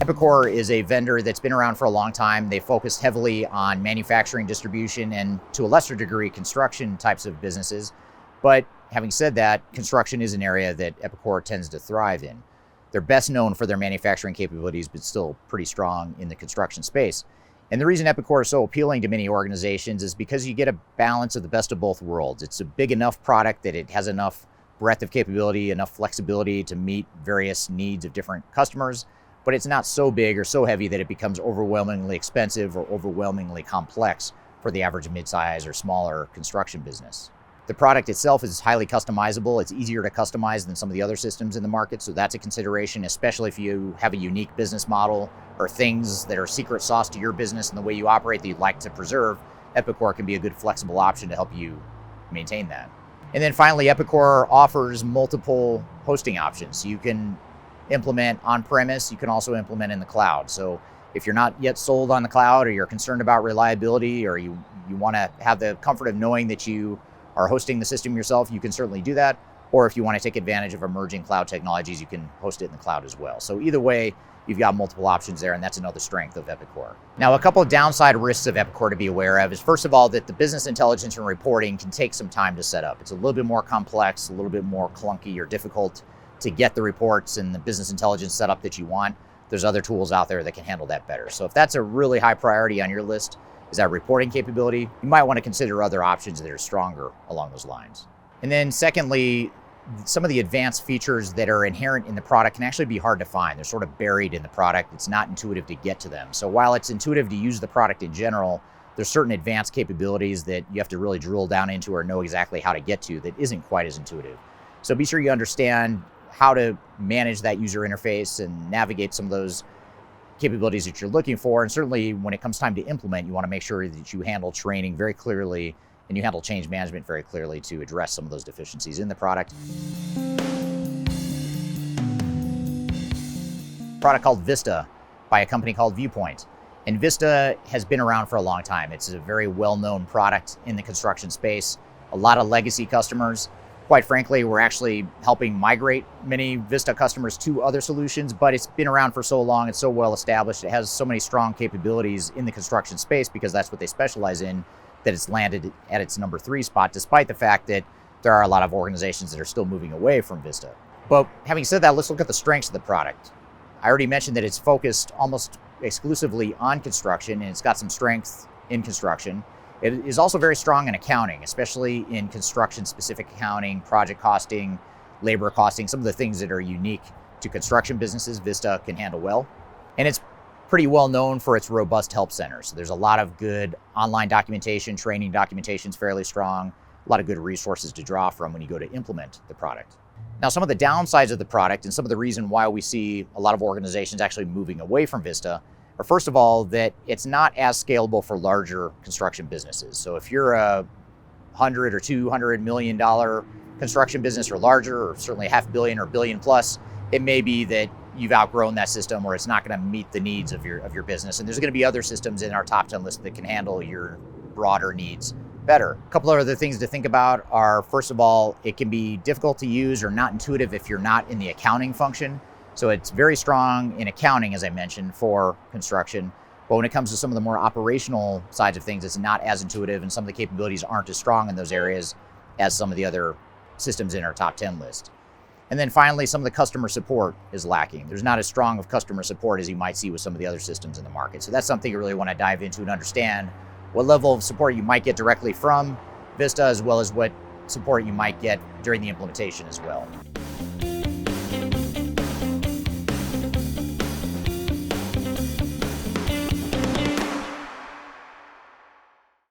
Epicor is a vendor that's been around for a long time. They focus heavily on manufacturing, distribution, and to a lesser degree, construction types of businesses. But having said that, construction is an area that Epicor tends to thrive in. They're best known for their manufacturing capabilities, but still pretty strong in the construction space. And the reason Epicor is so appealing to many organizations is because you get a balance of the best of both worlds. It's a big enough product that it has enough breadth of capability, enough flexibility to meet various needs of different customers, but it's not so big or so heavy that it becomes overwhelmingly expensive or overwhelmingly complex for the average mid-size or smaller construction business. The product itself is highly customizable. It's easier to customize than some of the other systems in the market, so that's a consideration, especially if you have a unique business model or things that are secret sauce to your business and the way you operate that you'd like to preserve. Epicor can be a good flexible option to help you maintain that. And then finally, Epicor offers multiple hosting options. You can implement on-premise, you can also implement in the cloud. So if you're not yet sold on the cloud, or you're concerned about reliability, or you want to have the comfort of knowing that you are hosting the system yourself, you can certainly do that. Or if you want to take advantage of emerging cloud technologies, you can host it in the cloud as well. So either way, you've got multiple options there, and that's another strength of Epicor. Now, a couple of downside risks of Epicor to be aware of is, first of all, that the business intelligence and reporting can take some time to set up. It's a little bit more complex, a little bit more clunky or difficult to get the reports and the business intelligence set up that you want. There's other tools out there that can handle that better. So if that's a really high priority on your list, is that reporting capability, you might want to consider other options that are stronger along those lines. And then secondly, some of the advanced features that are inherent in the product can actually be hard to find. They're sort of buried in the product. It's not intuitive to get to them. So while it's intuitive to use the product in general, there's certain advanced capabilities that you have to really drill down into or know exactly how to get to that isn't quite as intuitive. So be sure you understand how to manage that user interface and navigate some of those capabilities that you're looking for. And certainly when it comes time to implement, you want to make sure that you handle training very clearly and you handle change management very clearly to address some of those deficiencies in the product. A product called Vista by a company called ViewPoint. And Vista has been around for a long time. It's a very well-known product in the construction space, a lot of legacy customers. Quite frankly, we're actually helping migrate many Vista customers to other solutions, but it's been around for so long, it's so well established, it has so many strong capabilities in the construction space because that's what they specialize in, that it's landed at its number 3 spot, despite the fact that there are a lot of organizations that are still moving away from Vista. But having said that, let's look at the strengths of the product. I already mentioned that it's focused almost exclusively on construction, and it's got some strength in construction. It is also very strong in accounting, especially in construction-specific accounting, project costing, labor costing, some of the things that are unique to construction businesses, Vista can handle well. And it's pretty well known for its robust help center. So there's a lot of good online documentation, training documentation is fairly strong, a lot of good resources to draw from when you go to implement the product. Now, some of the downsides of the product and some of the reason why we see a lot of organizations actually moving away from Vista are, first of all, that it's not as scalable for larger construction businesses. So if you're a $100 or $200 million construction business or larger, or certainly $500 million or $1 billion plus, it may be that you've outgrown that system or it's not going to meet the needs of your business. And there's going to be other systems in our top 10 list that can handle your broader needs better. A couple of other things to think about are, first of all, it can be difficult to use or not intuitive if you're not in the accounting function. So it's very strong in accounting, as I mentioned, for construction. But when it comes to some of the more operational sides of things, it's not as intuitive, and some of the capabilities aren't as strong in those areas as some of the other systems in our top 10 list. And then finally, some of the customer support is lacking. There's not as strong of customer support as you might see with some of the other systems in the market. So that's something you really want to dive into and understand what level of support you might get directly from Vista, as well as what support you might get during the implementation as well.